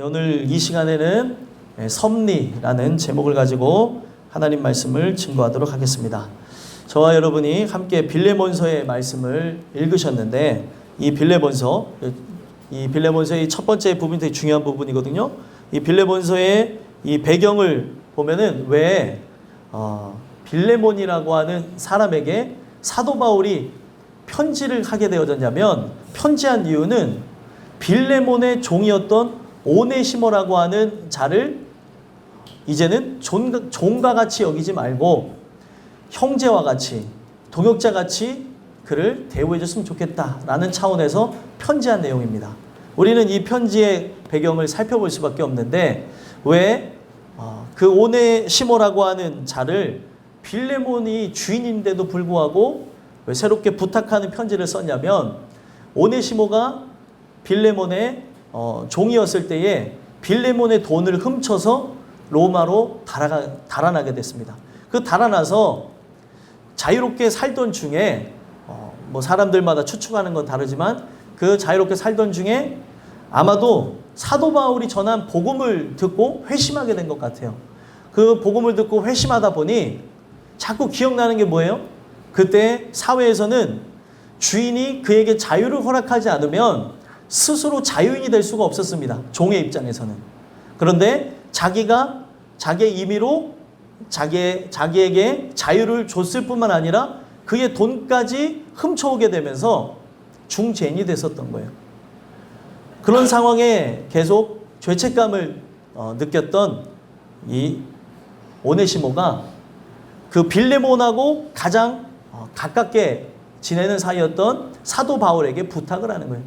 오늘 이 시간에는 섭리라는 제목을 가지고 하나님 말씀을 증거하도록 하겠습니다. 저와 여러분이 함께 빌레몬서의 말씀을 읽으셨는데 이 빌레몬서의 첫 번째 부분이 되게 중요한 부분이거든요. 이 빌레몬서의 이 배경을 보면은 왜 빌레몬이라고 하는 사람에게 사도 바울이 편지를 하게 되어졌냐면, 편지한 이유는 빌레몬의 종이었던 오네시모라고 하는 자를 이제는 종과 같이 여기지 말고 형제와 같이, 동역자 같이 그를 대우해 줬으면 좋겠다라는 차원에서 편지한 내용입니다. 우리는 이 편지의 배경을 살펴볼 수밖에 없는데, 왜 그 오네시모라고 하는 자를 빌레몬이 주인인데도 불구하고 왜 새롭게 부탁하는 편지를 썼냐면, 오네시모가 빌레몬의 종이었을 때에 빌레몬의 돈을 훔쳐서 로마로 달아나게 됐습니다. 그 달아나서 자유롭게 살던 중에 사람들마다 추측하는 건 다르지만 그 자유롭게 살던 중에 아마도 사도 바울이 전한 복음을 듣고 회심하게 된 것 같아요. 그 복음을 듣고 회심하다 보니 자꾸 기억나는 게 뭐예요? 그때 사회에서는 주인이 그에게 자유를 허락하지 않으면 스스로 자유인이 될 수가 없었습니다. 종의 입장에서는. 그런데 자기가 자기의 임의로 자기에게 자유를 줬을 뿐만 아니라 그의 돈까지 훔쳐오게 되면서 중죄인이 됐었던 거예요. 그런 상황에 계속 죄책감을 느꼈던 이 오네시모가 그 빌레몬하고 가장 가깝게 지내는 사이였던 사도 바울에게 부탁을 하는 거예요.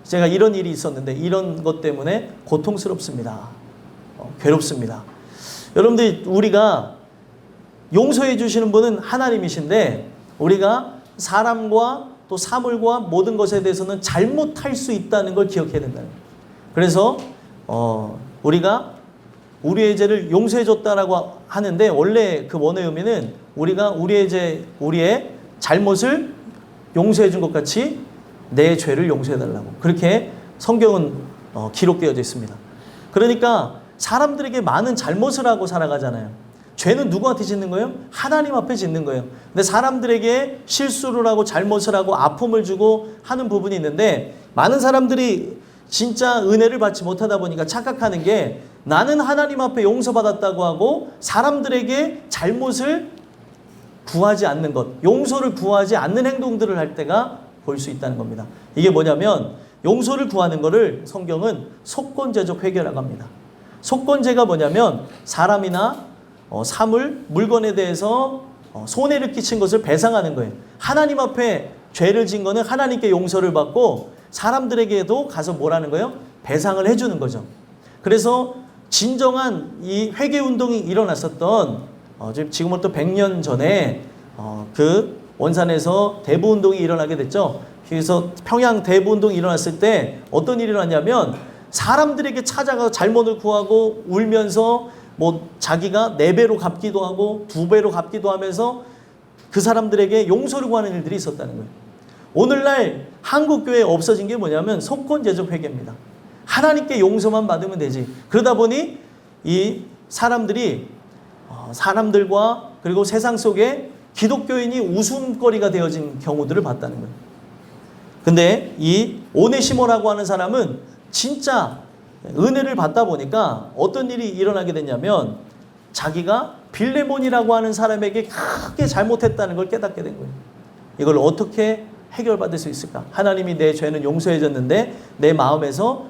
제가 이런 일이 있었는데 이런 것 때문에 고통스럽습니다. 괴롭습니다. 여러분들, 우리가 용서해 주시는 분은 하나님이신데 우리가 사람과 또 사물과 모든 것에 대해서는 잘못할 수 있다는 걸 기억해야 된다는 거예요. 그래서 우리가 우리의 죄를 용서해 줬다라고 하는데, 원래 그 원어의 의미는 우리가 우리의 잘못을 용서해 준 것 같이 내 죄를 용서해달라고, 그렇게 성경은 기록되어져 있습니다. 그러니까 사람들에게 많은 잘못을 하고 살아가잖아요. 죄는 누구한테 짓는 거예요? 하나님 앞에 짓는 거예요. 근데 사람들에게 실수를 하고 잘못을 하고 아픔을 주고 하는 부분이 있는데, 많은 사람들이 진짜 은혜를 받지 못하다 보니까 착각하는 게, 나는 하나님 앞에 용서받았다고 하고 사람들에게 잘못을 구하지 않는 것, 용서를 구하지 않는 행동들을 할 때가 볼 수 있다는 겁니다. 이게 뭐냐면, 용서를 구하는 것을 성경은 속건제적 회개라고 합니다. 속건제가 뭐냐면, 사람이나 사물, 물건에 대해서 손해를 끼친 것을 배상하는 거예요. 하나님 앞에 죄를 진 거는 하나님께 용서를 받고 사람들에게도 가서 뭐라는 거예요? 배상을 해주는 거죠. 그래서 진정한 이 회개운동이 일어났었던 지금부터 100년 전에 그 원산에서 대부운동이 일어나게 됐죠. 그래서 평양 대부운동이 일어났을 때 어떤 일이 일어났냐면, 사람들에게 찾아가서 잘못을 구하고 울면서 자기가 4배로 갚기도 하고 2배로 갚기도 하면서 그 사람들에게 용서를 구하는 일들이 있었다는 거예요. 오늘날 한국교회에 없어진 게 뭐냐면 속건제적 회개입니다. 하나님께 용서만 받으면 되지. 그러다 보니 이 사람들이 사람들과 그리고 세상 속에 기독교인이 웃음거리가 되어진 경우들을 봤다는 거예요. 근데 이 오네시모라고 하는 사람은 진짜 은혜를 받다 보니까 어떤 일이 일어나게 됐냐면, 자기가 빌레몬이라고 하는 사람에게 크게 잘못했다는 걸 깨닫게 된 거예요. 이걸 어떻게 해결받을 수 있을까? 하나님이 내 죄는 용서해줬는데 내 마음에서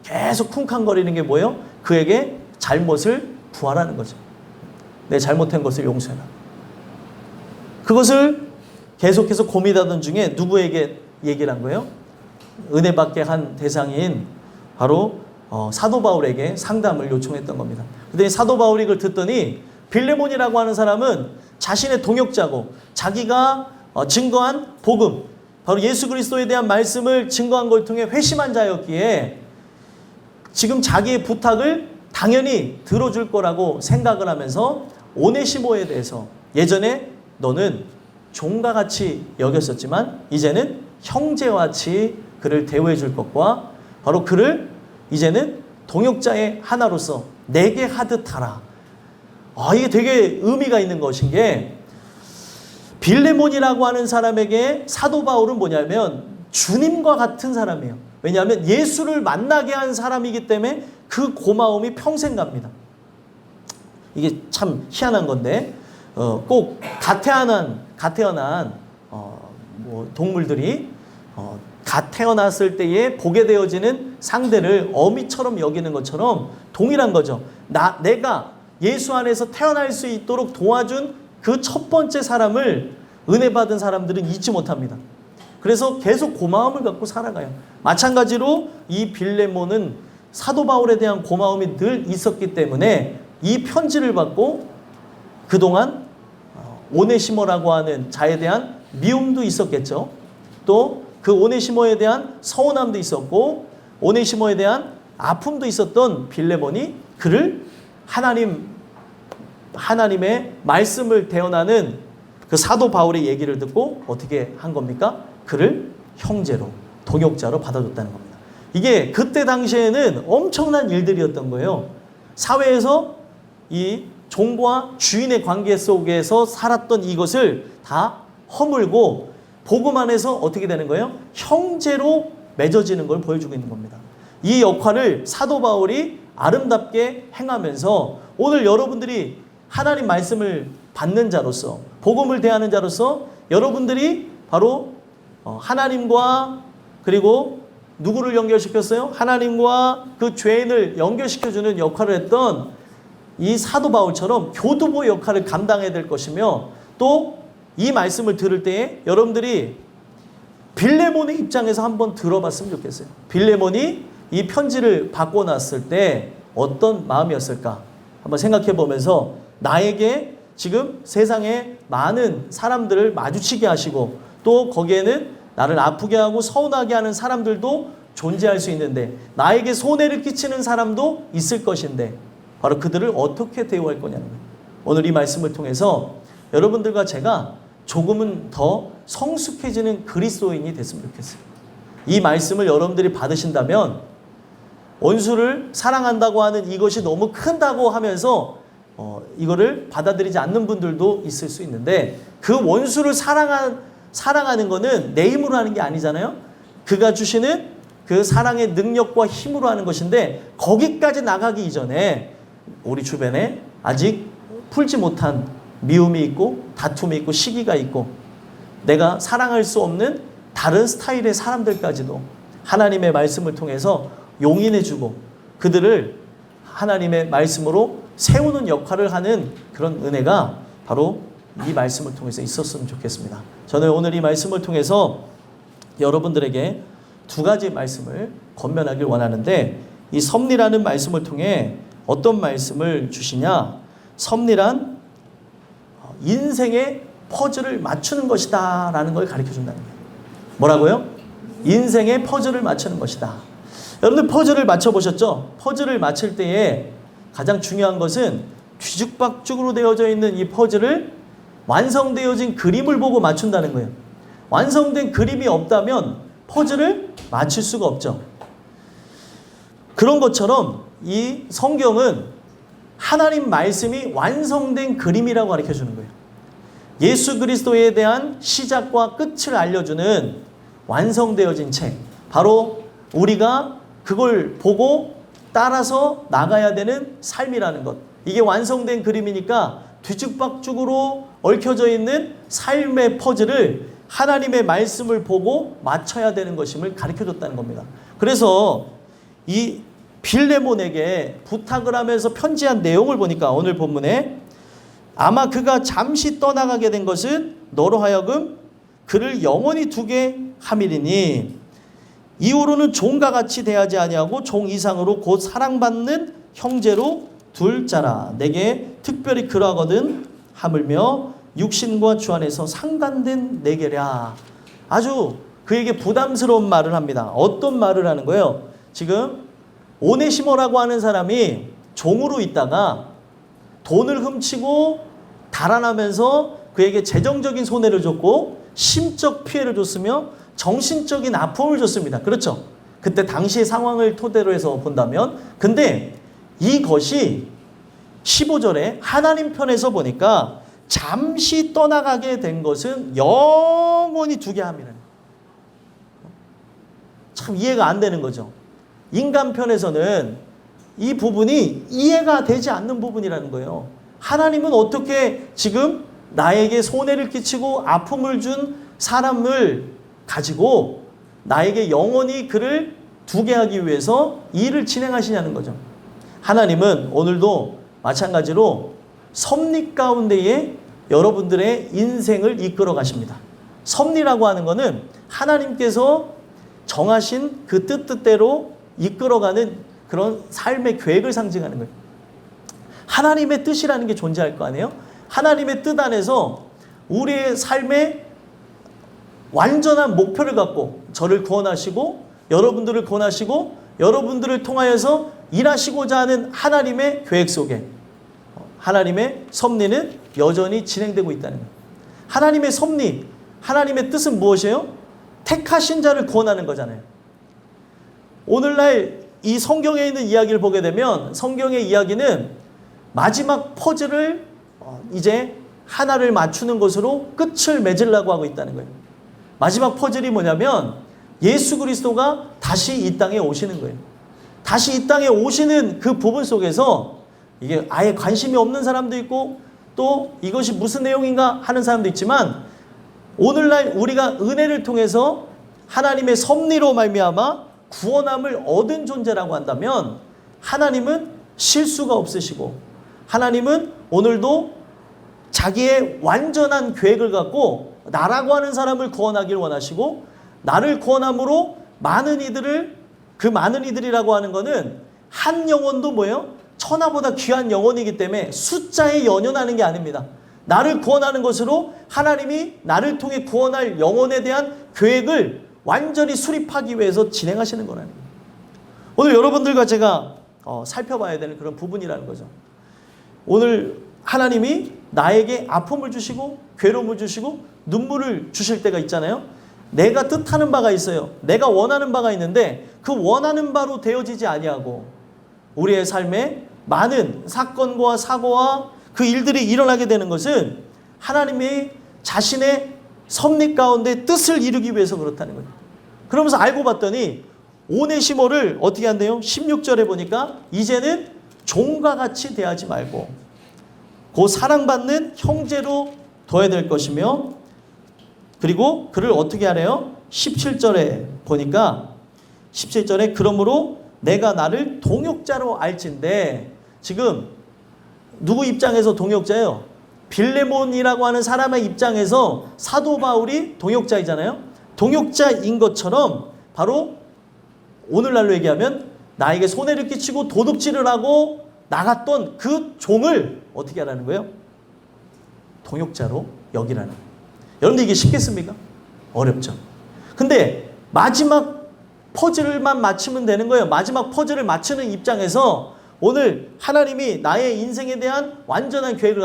계속 쿵쾅거리는 게 뭐예요? 그에게 잘못을 구하라는 거죠. 내 잘못한 것을 용서해라. 그것을 계속해서 고민하던 중에 누구에게 얘기를 한 거예요? 은혜 받게 한 대상인 바로 사도 바울에게 상담을 요청했던 겁니다. 그랬더니 사도 바울이 그걸 듣더니, 빌레몬이라고 하는 사람은 자신의 동역자고 자기가 증거한 복음, 바로 예수 그리스도에 대한 말씀을 증거한 걸 통해 회심한 자였기에 지금 자기의 부탁을 당연히 들어줄 거라고 생각을 하면서 오네시모에 대해서, 예전에 너는 종과 같이 여겼었지만 이제는 형제와 같이 그를 대우해 줄 것과 바로 그를 이제는 동역자의 하나로서 내게 하듯 하라. 이게 되게 의미가 있는 것인 게 빌레몬이라고 하는 사람에게 사도 바울은 뭐냐면 주님과 같은 사람이에요. 왜냐하면 예수를 만나게 한 사람이기 때문에 그 고마움이 평생 갑니다. 이게 참 희한한 건데 꼭 갓 태어난 동물들이 갓 태어났을 때에 보게 되어지는 상대를 어미처럼 여기는 것처럼 동일한 거죠. 내가 예수 안에서 태어날 수 있도록 도와준 그 첫 번째 사람을 은혜 받은 사람들은 잊지 못합니다. 그래서 계속 고마움을 갖고 살아가요. 마찬가지로 이 빌레몬은 사도 바울에 대한 고마움이 늘 있었기 때문에 이 편지를 받고 그동안 오네시모라고 하는 자에 대한 미움도 있었겠죠. 또 그 오네시모에 대한 서운함도 있었고 오네시모에 대한 아픔도 있었던 빌레몬이 그를 하나님의 말씀을 대언하는 그 사도 바울의 얘기를 듣고 어떻게 한 겁니까? 그를 형제로, 동역자로 받아줬다는 겁니다. 이게 그때 당시에는 엄청난 일들이었던 거예요. 사회에서 이 종과 주인의 관계 속에서 살았던 이것을 다 허물고 복음 안에서 어떻게 되는 거예요? 형제로 맺어지는 걸 보여주고 있는 겁니다. 이 역할을 사도 바울이 아름답게 행하면서 오늘 여러분들이 하나님 말씀을 받는 자로서 복음을 대하는 자로서 여러분들이 바로 하나님과 그리고 누구를 연결시켰어요? 하나님과 그 죄인을 연결시켜주는 역할을 했던 이 사도 바울처럼 교두보 역할을 감당해야 될 것이며 또 이 말씀을 들을 때에 여러분들이 빌레몬의 입장에서 한번 들어봤으면 좋겠어요. 빌레몬이 이 편지를 받고 났을 때 어떤 마음이었을까? 한번 생각해 보면서 나에게 지금 세상에 많은 사람들을 마주치게 하시고 또 거기에는 나를 아프게 하고 서운하게 하는 사람들도 존재할 수 있는데 나에게 손해를 끼치는 사람도 있을 것인데 바로 그들을 어떻게 대우할 거냐는 거예요. 오늘 이 말씀을 통해서 여러분들과 제가 조금은 더 성숙해지는 그리스도인이 됐으면 좋겠어요. 이 말씀을 여러분들이 받으신다면 원수를 사랑한다고 하는 이것이 너무 큰다고 하면서 이거를 받아들이지 않는 분들도 있을 수 있는데 그 원수를 사랑하는 거는 내 힘으로 하는 게 아니잖아요. 그가 주시는 그 사랑의 능력과 힘으로 하는 것인데 거기까지 나가기 이전에 우리 주변에 아직 풀지 못한 미움이 있고 다툼이 있고 시기가 있고 내가 사랑할 수 없는 다른 스타일의 사람들까지도 하나님의 말씀을 통해서 용인해주고 그들을 하나님의 말씀으로 세우는 역할을 하는 그런 은혜가 바로 이 말씀을 통해서 있었으면 좋겠습니다. 저는 오늘 이 말씀을 통해서 여러분들에게 두 가지 말씀을 권면하길 원하는데 이 섭리라는 말씀을 통해 어떤 말씀을 주시냐? 섭리란 인생의 퍼즐을 맞추는 것이다 라는 걸 가르쳐준다는 거예요. 뭐라고요? 인생의 퍼즐을 맞추는 것이다. 여러분들 퍼즐을 맞춰보셨죠? 퍼즐을 맞출 때에 가장 중요한 것은 뒤죽박죽으로 되어져 있는 이 퍼즐을 완성되어진 그림을 보고 맞춘다는 거예요. 완성된 그림이 없다면 퍼즐을 맞출 수가 없죠. 그런 것처럼 이 성경은 하나님 말씀이 완성된 그림이라고 가르쳐주는 거예요. 예수 그리스도에 대한 시작과 끝을 알려주는 완성되어진 책. 바로 우리가 그걸 보고 따라서 나가야 되는 삶이라는 것. 이게 완성된 그림이니까 뒤죽박죽으로 얽혀져 있는 삶의 퍼즐을 하나님의 말씀을 보고 맞춰야 되는 것임을 가르쳐줬다는 겁니다. 그래서 이 빌레몬에게 부탁을 하면서 편지한 내용을 보니까 오늘 본문에 아마 그가 잠시 떠나가게 된 것은 너로 하여금 그를 영원히 두게 함이리니 이후로는 종과 같이 대하지 아니하고 종 이상으로 곧 사랑받는 형제로 둘 자라. 내게 특별히 그러하거든 하물며 육신과 주 안에서 상관된 내게랴. 아주 그에게 부담스러운 말을 합니다. 어떤 말을 하는 거예요? 지금 오네시모라고 하는 사람이 종으로 있다가 돈을 훔치고 달아나면서 그에게 재정적인 손해를 줬고 심적 피해를 줬으며 정신적인 아픔을 줬습니다. 그렇죠? 그때 당시의 상황을 토대로 해서 본다면. 근데 이것이 15절에 하나님 편에서 보니까 잠시 떠나가게 된 것은 영원히 두게 함이라는. 참 이해가 안 되는 거죠. 인간 편에서는 이 부분이 이해가 되지 않는 부분이라는 거예요. 하나님은 어떻게 지금 나에게 손해를 끼치고 아픔을 준 사람을 가지고 나에게 영원히 그를 두게 하기 위해서 일을 진행하시냐는 거죠. 하나님은 오늘도 마찬가지로 섭리 가운데에 여러분들의 인생을 이끌어 가십니다. 섭리라고 하는 것은 하나님께서 정하신 그 뜻대로 이끌어가는 그런 삶의 계획을 상징하는 거예요. 하나님의 뜻이라는 게 존재할 거 아니에요? 하나님의 뜻 안에서 우리의 삶에 완전한 목표를 갖고 저를 구원하시고 여러분들을 구원하시고 여러분들을 통하여서 일하시고자 하는 하나님의 계획 속에 하나님의 섭리는 여전히 진행되고 있다는 거예요. 하나님의 섭리, 하나님의 뜻은 무엇이에요? 택하신 자를 구원하는 거잖아요. 오늘날 이 성경에 있는 이야기를 보게 되면 성경의 이야기는 마지막 퍼즐을 이제 하나를 맞추는 것으로 끝을 맺으려고 하고 있다는 거예요. 마지막 퍼즐이 뭐냐면 예수 그리스도가 다시 이 땅에 오시는 거예요. 다시 이 땅에 오시는 그 부분 속에서 이게 아예 관심이 없는 사람도 있고 또 이것이 무슨 내용인가 하는 사람도 있지만 오늘날 우리가 은혜를 통해서 하나님의 섭리로 말미암아 구원함을 얻은 존재라고 한다면 하나님은 실수가 없으시고 하나님은 오늘도 자기의 완전한 계획을 갖고 나라고 하는 사람을 구원하길 원하시고 나를 구원함으로 많은 이들을 그 많은 이들이라고 하는 것은 한 영혼도 뭐예요? 천하보다 귀한 영혼이기 때문에 숫자에 연연하는 게 아닙니다. 나를 구원하는 것으로 하나님이 나를 통해 구원할 영혼에 대한 계획을 완전히 수립하기 위해서 진행하시는 거라는 거예요. 오늘 여러분들과 제가 살펴봐야 되는 그런 부분이라는 거죠. 오늘 하나님이 나에게 아픔을 주시고 괴로움을 주시고 눈물을 주실 때가 있잖아요. 내가 뜻하는 바가 있어요. 내가 원하는 바가 있는데 그 원하는 바로 되어지지 아니하고 우리의 삶에 많은 사건과 사고와 그 일들이 일어나게 되는 것은 하나님의 자신의 섭리 가운데 뜻을 이루기 위해서 그렇다는 거예요. 그러면서 알고 봤더니 오네시모를 어떻게 한대요? 16절에 보니까 이제는 종과 같이 대하지 말고 그 사랑받는 형제로 둬야 될 것이며 그리고 그를 어떻게 하래요? 17절에 보니까 17절에 그러므로 내가 나를 동역자로 알진대. 지금 누구 입장에서 동역자예요? 빌레몬이라고 하는 사람의 입장에서 사도 바울이 동역자이잖아요. 동역자인 것처럼 바로 오늘날로 얘기하면 나에게 손해를 끼치고 도둑질을 하고 나갔던 그 종을 어떻게 하라는 거예요? 동역자로 여기라는 거예요. 여러분들 이게 쉽겠습니까? 어렵죠. 근데 마지막 퍼즐만 맞추면 되는 거예요. 마지막 퍼즐을 맞추는 입장에서 오늘 하나님이 나의 인생에 대한 완전한 계획을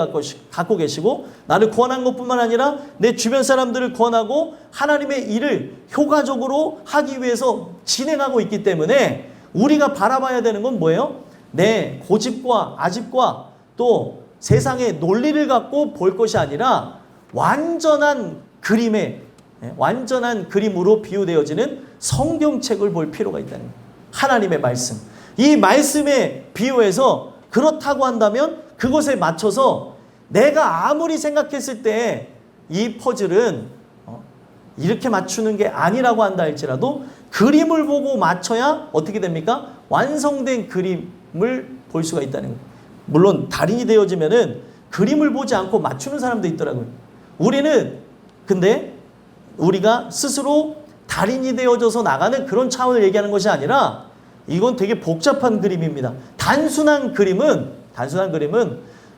갖고 계시고 나를 구원한 것뿐만 아니라 내 주변 사람들을 구원하고 하나님의 일을 효과적으로 하기 위해서 진행하고 있기 때문에 우리가 바라봐야 되는 건 뭐예요? 내 고집과 아집과 또 세상의 논리를 갖고 볼 것이 아니라 완전한 그림으로 비유되어지는 성경책을 볼 필요가 있다는 거예요. 하나님의 말씀. 이 말씀에 비유해서 그렇다고 한다면 그것에 맞춰서 내가 아무리 생각했을 때 이 퍼즐은 이렇게 맞추는 게 아니라고 한다 할지라도 그림을 보고 맞춰야 어떻게 됩니까? 완성된 그림을 볼 수가 있다는 거예요. 물론 달인이 되어지면은 그림을 보지 않고 맞추는 사람도 있더라고요. 근데 우리가 스스로 달인이 되어져서 나가는 그런 차원을 얘기하는 것이 아니라 이건 되게 복잡한 그림입니다. 단순한 그림은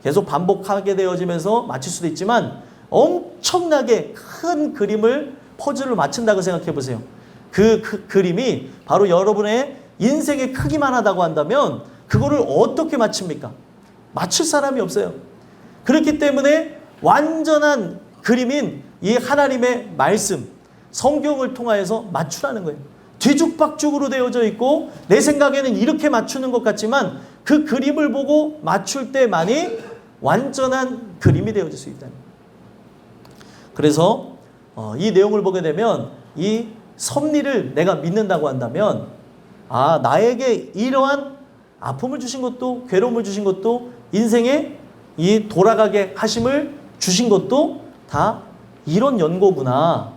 계속 반복하게 되어지면서 맞출 수도 있지만 엄청나게 큰 그림을 퍼즐을 맞춘다고 생각해 보세요. 그 그림이 바로 여러분의 인생의 크기만 하다고 한다면 그거를 어떻게 맞춥니까? 맞출 사람이 없어요. 그렇기 때문에 완전한 그림인 이 하나님의 말씀, 성경을 통하여서 맞추라는 거예요. 뒤죽박죽으로 되어져 있고 내 생각에는 이렇게 맞추는 것 같지만 그 그림을 보고 맞출 때만이 완전한 그림이 되어질 수 있다는 거예요. 그래서 이 내용을 보게 되면 이 섭리를 내가 믿는다고 한다면 나에게 이러한 아픔을 주신 것도 괴로움을 주신 것도 인생에 이 돌아가게 하심을 주신 것도 다 이런 연고구나.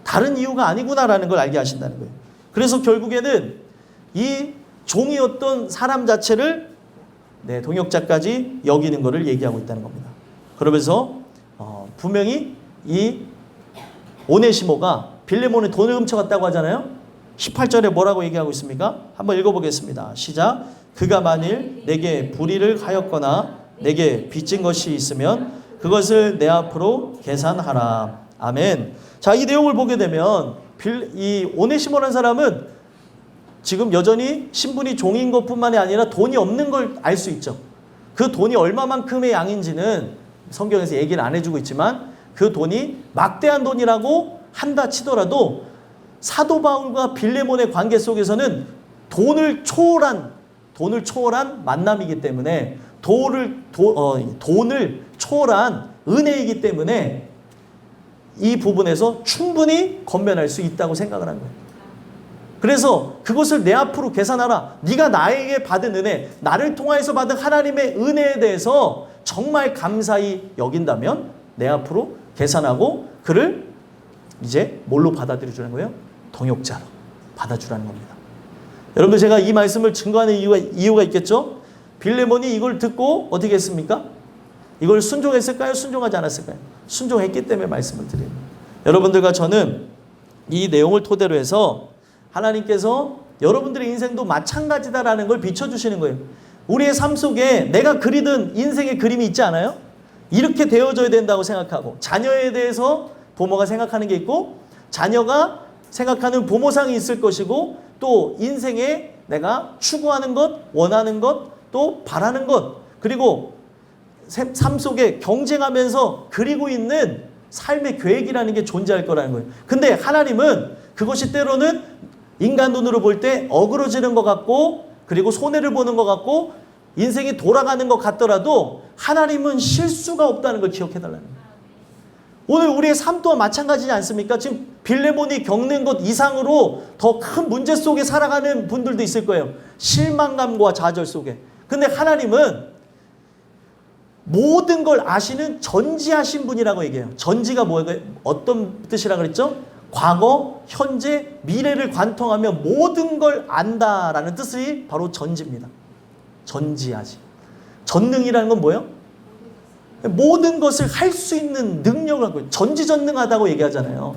다른 이유가 아니구나라는 걸 알게 하신다는 거예요. 그래서 결국에는 이 종이었던 사람 자체를 동역자까지 여기는 것을 얘기하고 있다는 겁니다. 그러면서 분명히 이 오네시모가 빌레몬의 돈을 훔쳐갔다고 하잖아요. 18절에 뭐라고 얘기하고 있습니까? 한번 읽어보겠습니다. 시작. 그가 만일 내게 불의를 하였거나 내게 빚진 것이 있으면 그것을 내 앞으로 계산하라. 아멘. 자, 이 내용을 보게 되면 이 오네시모라는 사람은 지금 여전히 신분이 종인 것뿐만이 아니라 돈이 없는 걸 알 수 있죠. 그 돈이 얼마만큼의 양인지는 성경에서 얘기를 안 해주고 있지만 그 돈이 막대한 돈이라고 한다 치더라도 사도 바울과 빌레몬의 관계 속에서는 돈을 초월한 만남이기 때문에 돈을 초월한 은혜이기 때문에 이 부분에서 충분히 건면할 수 있다고 생각을 한 거예요. 그래서 그것을 내 앞으로 계산하라. 네가 나에게 받은 은혜, 나를 통하여서 받은 하나님의 은혜에 대해서 정말 감사히 여긴다면 내 앞으로 계산하고 그를 이제 뭘로 받아들여주는 거예요? 동역자로 받아주라는 겁니다. 여러분들 제가 이 말씀을 증거하는 이유가 있겠죠? 빌레몬이 이걸 듣고 어떻게 했습니까? 이걸 순종했을까요? 순종하지 않았을까요? 순종했기 때문에 말씀을 드려요. 여러분들과 저는 이 내용을 토대로 해서 하나님께서 여러분들의 인생도 마찬가지다라는 걸 비춰주시는 거예요. 우리의 삶 속에 내가 그리던 인생의 그림이 있지 않아요? 이렇게 되어져야 된다고 생각하고 자녀에 대해서 부모가 생각하는 게 있고 자녀가 생각하는 부모상이 있을 것이고 또 인생에 내가 추구하는 것, 원하는 것, 또 바라는 것 그리고 삶 속에 경쟁하면서 그리고 있는 삶의 계획이라는 게 존재할 거라는 거예요. 근데 하나님은 그것이 때로는 인간 눈으로 볼 때 어그러지는 것 같고 그리고 손해를 보는 것 같고 인생이 돌아가는 것 같더라도 하나님은 실수가 없다는 걸 기억해달라는 거예요. 오늘 우리의 삶 또한 마찬가지지 않습니까? 지금 빌레몬이 겪는 것 이상으로 더 큰 문제 속에 살아가는 분들도 있을 거예요. 실망감과 좌절 속에. 근데 하나님은 모든 걸 아시는 전지하신 분이라고 얘기해요. 전지가 뭐예요? 어떤 뜻이라고 그랬죠? 과거, 현재, 미래를 관통하며 모든 걸 안다라는 뜻이 바로 전지입니다. 전지하지. 전능이라는 건 뭐예요? 모든 것을 할 수 있는 능력을 갖고 전지전능하다고 얘기하잖아요.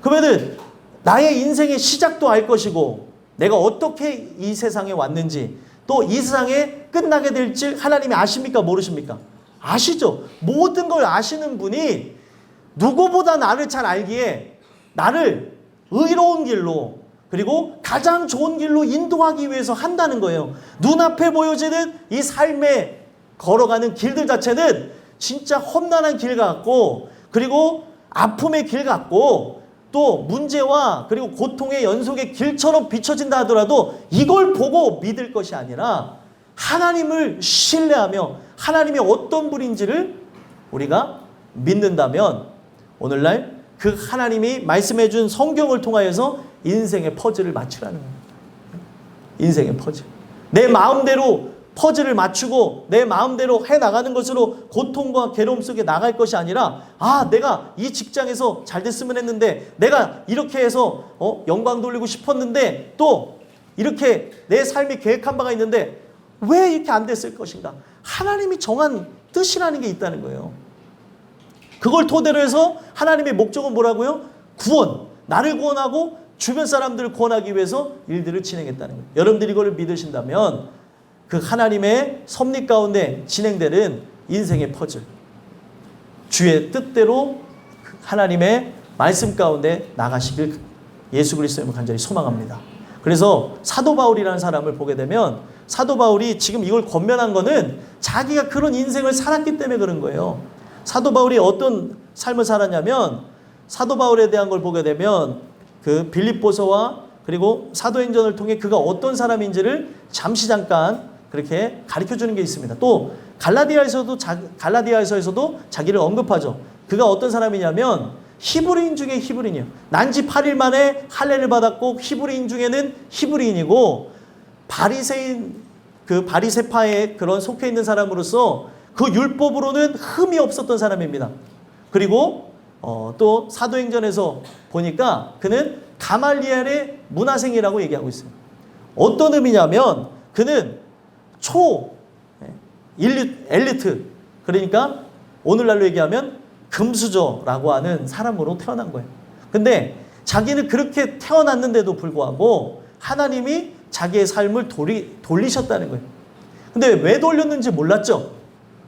그러면은 나의 인생의 시작도 알 것이고 내가 어떻게 이 세상에 왔는지 또 이 세상에 끝나게 될지 하나님이 아십니까? 모르십니까? 아시죠? 모든 걸 아시는 분이 누구보다 나를 잘 알기에 나를 의로운 길로 그리고 가장 좋은 길로 인도하기 위해서 한다는 거예요. 눈앞에 보여지는 이 삶에 걸어가는 길들 자체는 진짜 험난한 길 같고 그리고 아픔의 길 같고 또 문제와 그리고 고통의 연속의 길처럼 비춰진다 하더라도 이걸 보고 믿을 것이 아니라 하나님을 신뢰하며 하나님이 어떤 분인지를 우리가 믿는다면 오늘날 그 하나님이 말씀해 준 성경을 통하여서 인생의 퍼즐을 맞추라는 거예요. 인생의 퍼즐. 내 마음대로 퍼즐을 맞추고 내 마음대로 해나가는 것으로 고통과 괴로움 속에 나갈 것이 아니라 내가 이 직장에서 잘 됐으면 했는데 내가 이렇게 해서 영광 돌리고 싶었는데 또 이렇게 내 삶이 계획한 바가 있는데 왜 이렇게 안 됐을 것인가? 하나님이 정한 뜻이라는 게 있다는 거예요. 그걸 토대로 해서 하나님의 목적은 뭐라고요? 구원. 나를 구원하고 주변 사람들을 구원하기 위해서 일들을 진행했다는 거예요. 여러분들이 이걸 믿으신다면 그 하나님의 섭리 가운데 진행되는 인생의 퍼즐. 주의 뜻대로 하나님의 말씀 가운데 나가시길 예수 그리스도의 간절히 소망합니다. 그래서 사도 바울이라는 사람을 보게 되면 사도 바울이 지금 이걸 권면한 거는 자기가 그런 인생을 살았기 때문에 그런 거예요. 사도 바울이 어떤 삶을 살았냐면 사도 바울에 대한 걸 보게 되면 그 빌립보서와 그리고 사도행전을 통해 그가 어떤 사람인지를 잠시 잠깐 그렇게 가르쳐주는 게 있습니다. 또 갈라디아에서도 자기를 언급하죠. 그가 어떤 사람이냐면 히브리인 중에 히브리인이에요. 난지 8일 만에 할례를 받았고 히브리인 중에는 히브리인이고 바리새파에 그런 속해 있는 사람으로서 그 율법으로는 흠이 없었던 사람입니다. 그리고 또 사도행전에서 보니까 그는 가말리엘의 문화생이라고 얘기하고 있어요. 어떤 의미냐면 그는 엘리트, 그러니까 오늘날로 얘기하면 금수저라고 하는 사람으로 태어난 거예요. 근데 자기는 그렇게 태어났는데도 불구하고 하나님이 자기의 삶을 돌리셨다는 거예요. 근데 왜 돌렸는지 몰랐죠.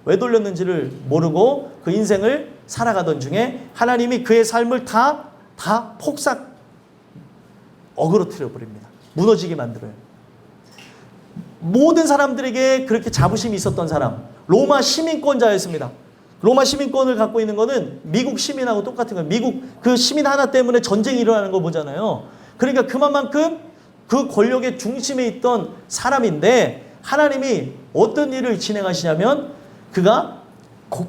왜 돌렸는지를 모르고 그 인생을 살아가던 중에 하나님이 그의 삶을 다 어그러뜨려 버립니다. 무너지게 만들어요. 모든 사람들에게 그렇게 자부심이 있었던 사람, 로마 시민권자였습니다. 로마 시민권을 갖고 있는 거는 미국 시민하고 똑같은 거예요. 미국 그 시민 하나 때문에 전쟁이 일어나는 거 보잖아요. 그러니까 그만큼 그 권력의 중심에 있던 사람인데 하나님이 어떤 일을 진행하시냐면 그가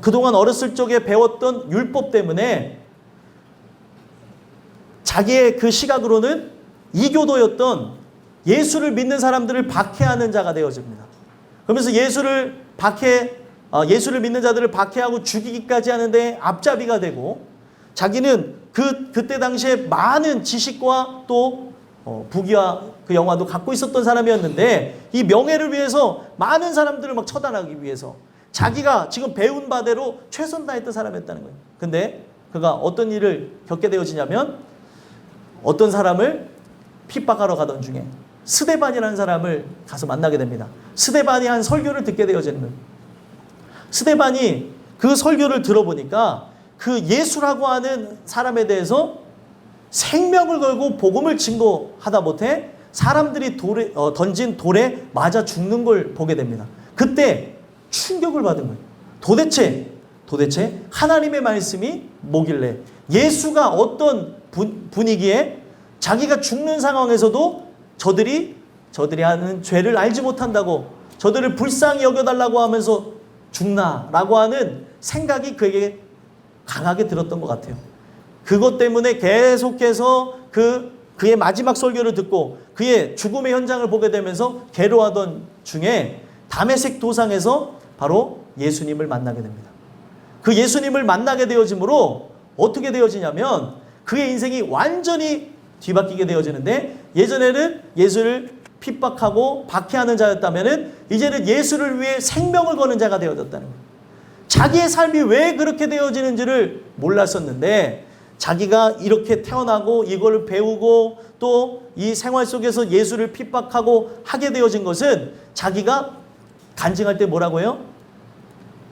그동안 어렸을 적에 배웠던 율법 때문에 자기의 그 시각으로는 이교도였던 예수를 믿는 사람들을 박해하는 자가 되어집니다. 그러면서 예수를 믿는 자들을 박해하고 죽이기까지 하는데 앞잡이가 되고 자기는 그때 당시에 많은 지식과 또 부귀와 그 영화도 갖고 있었던 사람이었는데 이 명예를 위해서 많은 사람들을 막 처단하기 위해서 자기가 지금 배운 바대로 최선 다했던 사람이었다는 거예요. 근데 그가 어떤 일을 겪게 되어지냐면 어떤 사람을 핍박하러 가던 중에 스데반이라는 사람을 가서 만나게 됩니다. 스데반이 한 설교를 듣게 되어지는 거예요. 스데반이 그 설교를 들어보니까 그 예수라고 하는 사람에 대해서 생명을 걸고 복음을 증거하다 못해 사람들이 던진 돌에 맞아 죽는 걸 보게 됩니다. 그때 충격을 받은 거예요. 도대체 하나님의 말씀이 뭐길래 예수가 어떤 분위기에 자기가 죽는 상황에서도 저들이 하는 죄를 알지 못한다고 저들을 불쌍히 여겨달라고 하면서 죽나라고 하는 생각이 그에게 강하게 들었던 것 같아요. 그것 때문에 계속해서 그의 마지막 설교를 듣고 그의 죽음의 현장을 보게 되면서 괴로워하던 중에 다메섹 도상에서 바로 예수님을 만나게 됩니다. 그 예수님을 만나게 되어짐으로 어떻게 되어지냐면 그의 인생이 완전히 뒤바뀌게 되어지는데 예전에는 예수를 핍박하고 박해하는 자였다면 이제는 예수를 위해 생명을 거는 자가 되어졌다는 거예요. 자기의 삶이 왜 그렇게 되어지는지를 몰랐었는데 자기가 이렇게 태어나고 이걸 배우고 또 이 생활 속에서 예수를 핍박하고 하게 되어진 것은 자기가 간증할 때 뭐라고 해요?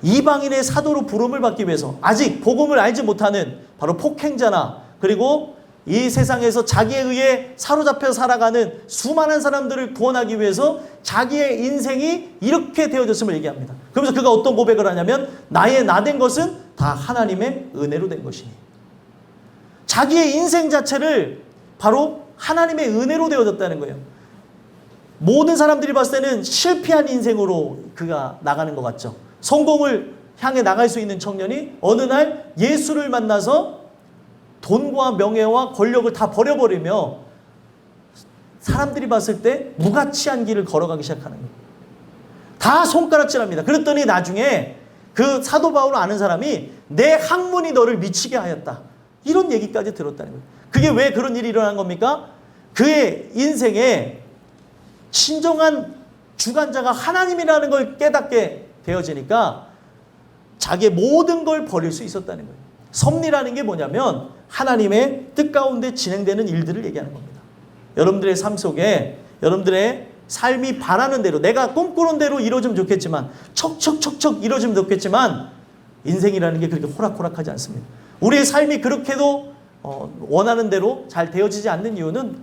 이방인의 사도로 부름을 받기 위해서 아직 복음을 알지 못하는 바로 폭행자나 그리고 이 세상에서 자기에 의해 사로잡혀 살아가는 수많은 사람들을 구원하기 위해서 자기의 인생이 이렇게 되어졌음을 얘기합니다. 그러면서 그가 어떤 고백을 하냐면 나의 나된 것은 다 하나님의 은혜로 된 것이니 자기의 인생 자체를 바로 하나님의 은혜로 되어졌다는 거예요. 모든 사람들이 봤을 때는 실패한 인생으로 그가 나가는 것 같죠. 성공을 향해 나갈 수 있는 청년이 어느 날 예수를 만나서 돈과 명예와 권력을 다 버려버리며 사람들이 봤을 때 무가치한 길을 걸어가기 시작하는 거예요. 다 손가락질합니다. 그랬더니 나중에 그 사도 바울을 아는 사람이 내 학문이 너를 미치게 하였다. 이런 얘기까지 들었다는 거예요. 그게 왜 그런 일이 일어난 겁니까? 그의 인생에 진정한 주관자가 하나님이라는 걸 깨닫게 되어지니까 자기의 모든 걸 버릴 수 있었다는 거예요. 섭리라는 게 뭐냐면 하나님의 뜻 가운데 진행되는 일들을 얘기하는 겁니다. 여러분들의 삶 속에 여러분들의 삶이 바라는 대로 내가 꿈꾸는 대로 이루어지면 좋겠지만 척척척척 이루어지면 좋겠지만 인생이라는 게 그렇게 호락호락하지 않습니다. 우리의 삶이 그렇게도 원하는 대로 잘 되어지지 않는 이유는